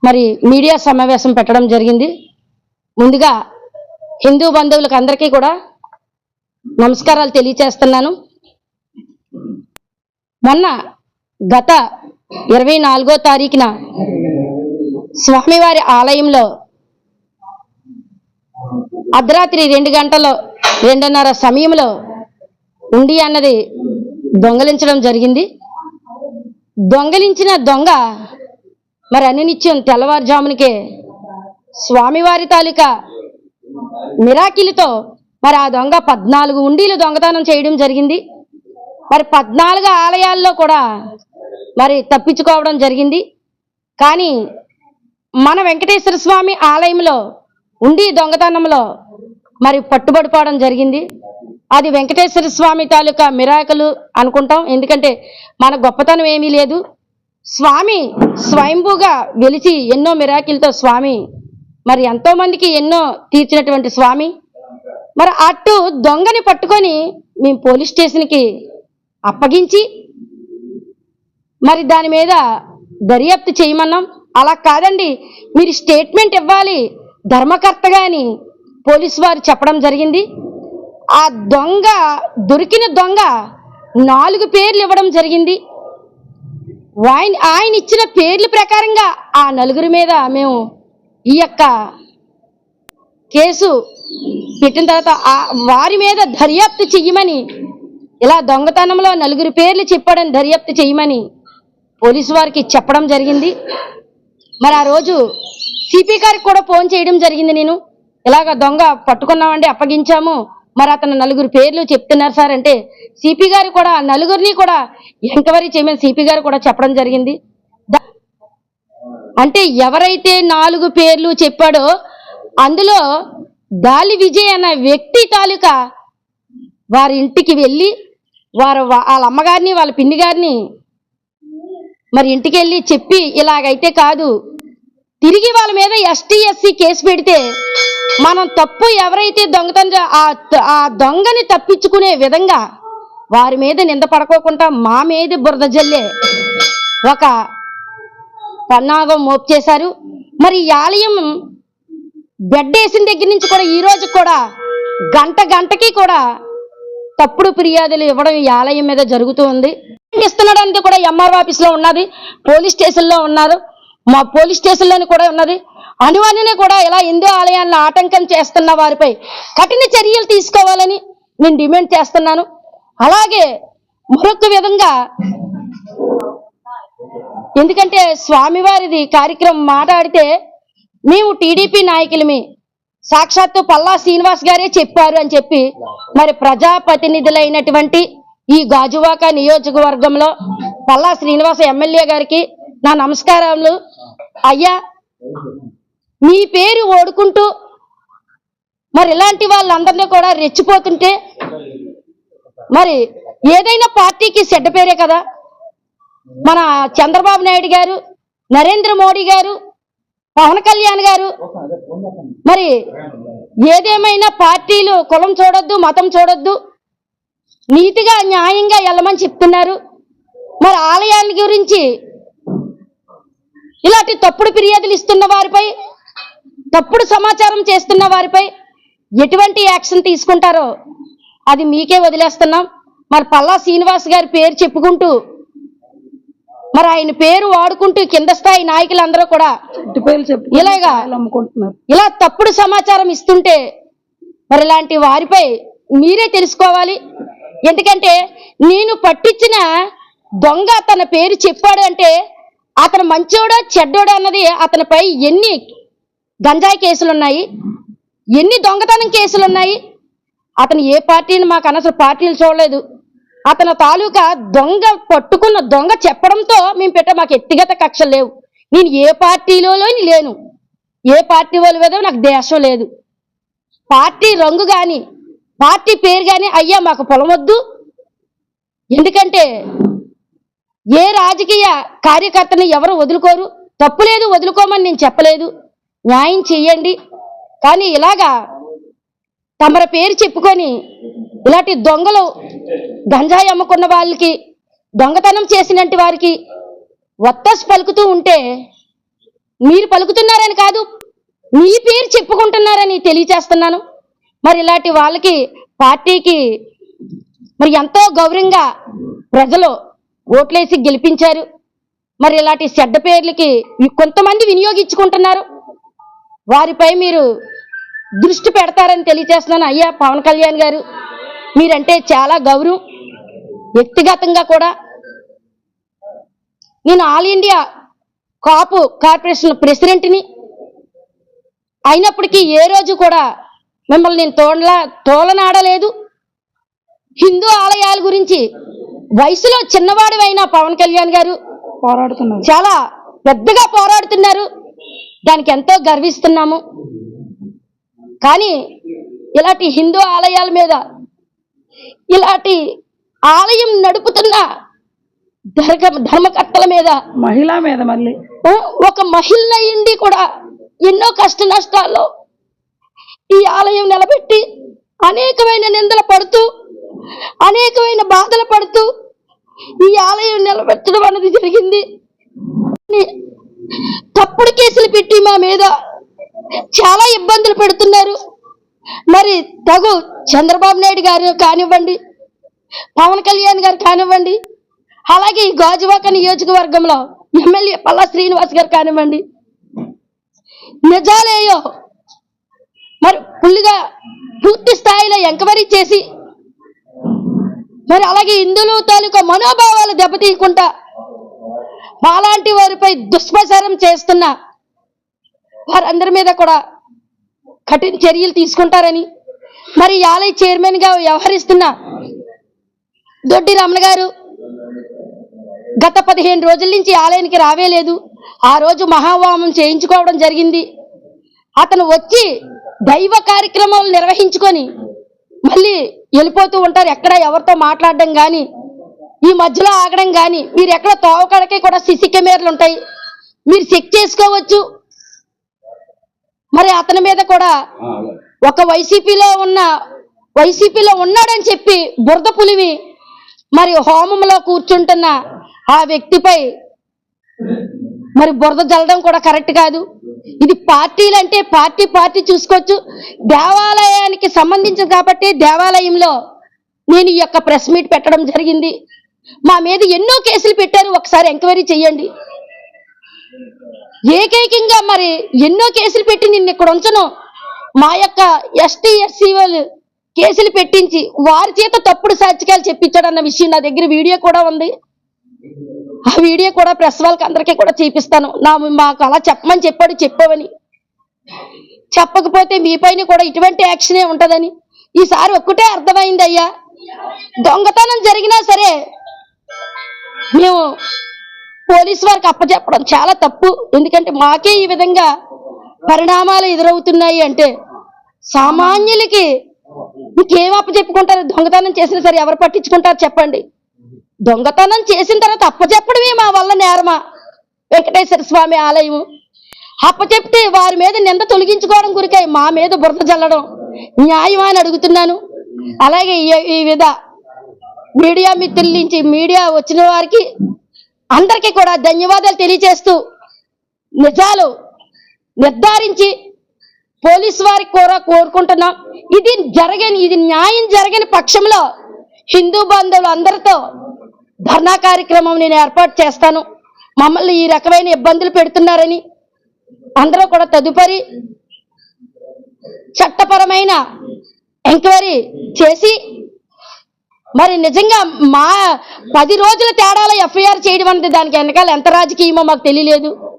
మరి మీడియా సమావేశం పెట్టడం జరిగింది. ముందుగా హిందూ బంధువులకు అందరికీ కూడా నమస్కారాలు తెలియచేస్తున్నాను. మొన్న గత 24వ తారీఖున స్వామివారి ఆలయంలో అర్ధరాత్రి 2:30 సమయంలో ఉండి అన్నది దొంగలించడం జరిగింది. దొంగలించిన దొంగ మరి అనినిత్యం తెల్లవారుజామునికే స్వామివారి తాలూకా మిరాకిలితో మరి ఆ దొంగ 14 ఉండీలు దొంగతనం చేయడం జరిగింది. మరి 14 ఆలయాల్లో కూడా మరి తప్పించుకోవడం జరిగింది. కానీ మన వెంకటేశ్వర స్వామి ఆలయంలో ఉండి దొంగతనంలో మరి పట్టుబడిపోవడం జరిగింది. అది వెంకటేశ్వర స్వామి తాలూకా మిరాకిల్ అనుకుంటాం. ఎందుకంటే మన గొప్పతనం ఏమీ లేదు. స్వామి స్వయంభూగా వెలిచి ఎన్నో మిరాకిల్తో స్వామి మరి ఎంతో మందికి ఎన్నో తీర్చినటువంటి స్వామి. మరి అటు దొంగని పట్టుకొని మేము పోలీస్ స్టేషన్కి అప్పగించి మరి దాని మీద దర్యాప్తు చేయమన్నాం. అలా కాదండి, మీరు స్టేట్మెంట్ ఇవ్వాలి ధర్మకర్తగా అని పోలీసు వారు చెప్పడం జరిగింది. ఆ దొంగ దొరికిన దొంగ 4 పేర్లు ఇవ్వడం జరిగింది. ఆయన ఇచ్చిన పేర్ల ప్రకారంగా ఆ 4 మీద మేము ఈ యొక్క కేసు పెట్టిన తర్వాత వారి మీద దర్యాప్తు చెయ్యమని, ఇలా దొంగతనంలో 4 పేర్లు చెప్పాడని దర్యాప్తు చేయమని పోలీసు వారికి చెప్పడం జరిగింది. మరి ఆ రోజు సిపి గారికి కూడా ఫోన్ చేయడం జరిగింది. నేను ఇలాగ దొంగ పట్టుకున్నామండి, అప్పగించాము, మరి అతను 4 పేర్లు చెప్తున్నారు సార్ అంటే సిపి గారు కూడా 4 కూడా ఎంక్వైరీ చేయమని సిపి గారు కూడా చెప్పడం జరిగింది. అంటే ఎవరైతే 4 పేర్లు చెప్పాడో అందులో దాలి విజయ్ అన్న వ్యక్తి తాలూకా వారి ఇంటికి వెళ్ళి వాళ్ళ అమ్మగారిని వాళ్ళ పిన్ని గారిని మరి ఇంటికి వెళ్ళి చెప్పి ఇలాగైతే కాదు, తిరిగి వాళ్ళ మీద ST/SC కేసు పెడితే మనం తప్పు ఎవరైతే దొంగతనం ఆ దొంగని తప్పించుకునే విధంగా వారి మీద నింద పడుకోకుండా మా మీద బురద జల్లే ఒక పన్నాగం మోపు చేశారు. మరి ఈ ఆలయం బెడ్ వేసిన దగ్గర నుంచి కూడా ఈ రోజు కూడా గంటకి కూడా తప్పుడు ఫిర్యాదులు ఇవ్వడం ఈ ఆలయం మీద జరుగుతూ ఉంది. ఇస్తున్నాడంటే కూడా MRO ఆఫీస్లో ఉన్నది, పోలీస్ స్టేషన్లో ఉన్నారు, మా పోలీస్ స్టేషన్లోని కూడా ఉన్నది. అనువనే కూడా ఇలా హిందూ ఆలయాలను ఆటంకం చేస్తున్న వారిపై కఠిన చర్యలు తీసుకోవాలని నేను డిమాండ్ చేస్తున్నాను. అలాగే మరొక విధంగా ఎందుకంటే స్వామివారిది కార్యక్రమం మాట్లాడితే మేము టీడీపీ నాయకులమి, సాక్షాత్తు పల్లా శ్రీనివాస్ గారే చెప్పారు అని చెప్పి మరి ప్రజాప్రతినిధులైనటువంటి ఈ గాజువాక నియోజకవర్గంలో పల్లా శ్రీనివాస ఎమ్మెల్యే గారికి నా నమస్కారాలు. అయ్యా, మీ పేరు ఓడుకుంటూ మరి ఇలాంటి వాళ్ళందరినీ కూడా రెచ్చిపోతుంటే మరి ఏదైనా పార్టీకి చెడ్డ పేరే కదా. మన చంద్రబాబు నాయుడు గారు, నరేంద్ర మోడీ గారు, పవన్ కళ్యాణ్ గారు మరి ఏదేమైనా పార్టీలు కులం చూడొద్దు, మతం చూడొద్దు, నీతిగా న్యాయంగా వెళ్ళమని చెప్తున్నారు. మరి ఆలయాల గురించి ఇలాంటి తప్పుడు ఫిర్యాదులు ఇస్తున్న వారిపై, తప్పుడు సమాచారం చేస్తున్న వారిపై ఎటువంటి యాక్షన్ తీసుకుంటారో అది మీకే వదిలేస్తున్నాం. మరి పల్లా శ్రీనివాస్ గారి పేరు చెప్పుకుంటూ మరి ఆయన పేరు వాడుకుంటూ కింద స్థాయి నాయకులందరూ కూడా ఇలాగా ఇలా తప్పుడు సమాచారం ఇస్తుంటే మరి ఇలాంటి వారిపై మీరే తెలుసుకోవాలి. ఎందుకంటే నేను పట్టించిన దొంగ తన పేరు చెప్పాడు అంటే అతను మంచోడా చెడ్డోడా అన్నది అతనిపై ఎన్ని గంజాయి కేసులు ఉన్నాయి, ఎన్ని దొంగతనం కేసులు ఉన్నాయి, అతను ఏ పార్టీని మాకు అనవసరం, పార్టీలు చూడలేదు. అతని తాలూకా దొంగ పట్టుకున్న దొంగ చెప్పడంతో మేము మాకు వ్యక్తిగత కక్షలు లేవు. నేను ఏ పార్టీలోని లేను, ఏ పార్టీ వాళ్ళు వేదో నాకు దేశం లేదు. పార్టీ రంగు కానీ పార్టీ పేరు కానీ అయ్యా మాకు పొలం వద్దు. ఎందుకంటే ఏ రాజకీయ కార్యకర్తని ఎవరు వదులుకోరు, తప్పులేదు వదులుకోమని నేను చెప్పలేదు, న్యాయం చెయ్యండి. కానీ ఇలాగా తమర పేరు చెప్పుకొని ఇలాంటి దొంగలు గంజాయి అమ్ముకున్న వాళ్ళకి, దొంగతనం చేసినట్టు వారికి వత్తాసు పలుకుతూ ఉంటే మీరు పలుకుతున్నారని కాదు, మీ పేరు చెప్పుకుంటున్నారని తెలియచేస్తున్నాను. మరి ఇలాంటి వాళ్ళకి పార్టీకి మరి ఎంతో గౌరవంగా ప్రజలు ఓట్లేసి గెలిపించారు. మరి ఇలాంటి చెడ్డ పేర్లకి కొంతమంది వినియోగించుకుంటున్నారు. వారిపై మీరు దృష్టి పెడతారని తెలియజేస్తున్నాను. అయ్యా పవన్ కళ్యాణ్ గారు, మీరంటే చాలా గౌరవం, వ్యక్తిగతంగా కూడా. నేను ఆల్ ఇండియా కాపు కార్పొరేషన్ ప్రెసిడెంట్ని అయినప్పటికీ ఏ రోజు కూడా మిమ్మల్ని నేను తోలనాడలేదు. హిందూ ఆలయాల గురించి వయసులో చిన్నవాడివైన పవన్ కళ్యాణ్ గారు పోరాడుతున్నారు, చాలా పెద్దగా పోరాడుతున్నారు. దానికి ఎంతో గర్విస్తున్నాము. కానీ ఇలాంటి హిందూ ఆలయాల మీద, ఇలాంటి ఆలయం నడుపుతున్న ధర్మకర్తల మీద, మహిళ మీద మళ్ళీ ఒక మహిళనయ్యిండి కూడా ఎన్నో కష్ట నష్టాల్లో ఈ ఆలయం నిలబెట్టి అనేకమైన నిందలు పడుతూ, అనేకమైన బాధలు పడుతూ ఈ ఆలయం నిలబెట్టడం అనేది జరిగింది. తప్పుడు కేసులు పెట్టి మా మీద చాలా ఇబ్బందులు పెడుతున్నారు. మరి తగు చంద్రబాబు నాయుడు గారు కానివ్వండి, పవన్ కళ్యాణ్ గారు కానివ్వండి, అలాగే ఈ గాజువాక నియోజకవర్గంలో ఎమ్మెల్యే పల్లా శ్రీనివాస్ గారు కానివ్వండి, నిజాలేయో మరి ఫుల్గా పూర్తి స్థాయిలో ఎంక్వైరీ చేసి, మరి అలాగే హిందువుల తాలూకా మనోభావాలు దెబ్బతీయకుండా మాలాంటి వారిపై దుష్ప్రచారం చేస్తున్న వారందరి మీద కూడా కఠిన చర్యలు తీసుకుంటారని, మరి ఆలయ చైర్మన్ గా వ్యవహరిస్తున్న దొడ్డి రమణ గారు గత 15 రోజుల నుంచి ఆలయానికి రావేలేదు. ఆ రోజు మహావామం చేయించుకోవడం జరిగింది. అతను వచ్చి దైవ కార్యక్రమాలు నిర్వహించుకొని మళ్ళీ వెళ్ళిపోతూ ఉంటారు. ఎక్కడ ఎవరితో మాట్లాడడం కానీ, ఈ మధ్యలో ఆగడం కానీ, మీరు ఎక్కడ తోవకడకే కూడా సీసీ కెమెరాలు ఉంటాయి, మీరు చెక్ చేసుకోవచ్చు. మరి అతని మీద కూడా ఒక వైసీపీలో ఉన్నాడని చెప్పి బురద పులివి మరి హోమంలో కూర్చుంటున్న ఆ వ్యక్తిపై మరి బురద జల్లడం కూడా కరెక్ట్ కాదు. ఇది పార్టీలంటే పార్టీ చూసుకోవచ్చు. దేవాలయానికి సంబంధించింది కాబట్టి దేవాలయంలో నేను ఈ యొక్క ప్రెస్ మీట్ పెట్టడం జరిగింది. మా మీద ఎన్నో కేసులు పెట్టారు, ఒకసారి ఎంక్వైరీ చేయండి. ఏకైకంగా మరి ఎన్నో కేసులు పెట్టి నిన్ను ఇక్కడ ఉంచను, మా యొక్క ఎస్టీ ఎస్సీ వాళ్ళు కేసులు పెట్టించి వారి చేత తప్పుడు సాక్ష్యాలు చెప్పించాడన్న విషయం నా దగ్గర వీడియో కూడా ఉంది. ఆ వీడియో కూడా ప్రెస్ వాళ్ళకి అందరికీ కూడా చూపిస్తాను. మాకు అలా చెప్పమని చెప్పావని, చెప్పకపోతే మీ పైన కూడా ఇటువంటి యాక్షనే ఉంటుందని ఈసారి ఒక్కటే అర్థమైంది. అయ్యా, దొంగతనం జరిగినా సరే మేము పోలీసు వారికి అప్పచెప్పడం చాలా తప్పు. ఎందుకంటే మాకే ఈ విధంగా పరిణామాలు ఎదురవుతున్నాయి అంటే సామాన్యులకి ఇంకేం అప్పచెప్పుకుంటారు? దొంగతనం చేసినా సరే ఎవరు పట్టించుకుంటారు చెప్పండి? దొంగతనం చేసిన తర్వాత అప్పచెప్పడమే మా వల్ల నేరమా? వెంకటేశ్వర స్వామి ఆలయం అప్పచెప్తే వారి మీద నింద తొలగించుకోవడం గురికై మా మీద బురద జల్లడం న్యాయమా అని అడుగుతున్నాను. అలాగే ఈ విధ మీడియా మిత్రుల నుంచి మీడియా వచ్చిన వారికి అందరికీ కూడా ధన్యవాదాలు తెలియజేస్తూ, నిజాలు నిర్ధారించి పోలీసు వారికి కూడా కోరుకుంటున్నాం. ఇది న్యాయం జరగని పక్షంలో హిందూ బంధువులు అందరితో ధర్నా కార్యక్రమం నేను ఏర్పాటు చేస్తాను. మమ్మల్ని ఈ రకమైన ఇబ్బందులు పెడుతున్నారని అందరూ కూడా తదుపరి చట్టపరమైన ఎంక్వైరీ చేసి, మరి నిజంగా మా 10 రోజుల తేడాలో ఎఫ్ఐఆర్ చేయడం అనేది దానికి వెనకాల ఎంత రాజకీయమో మాకు తెలియలేదు.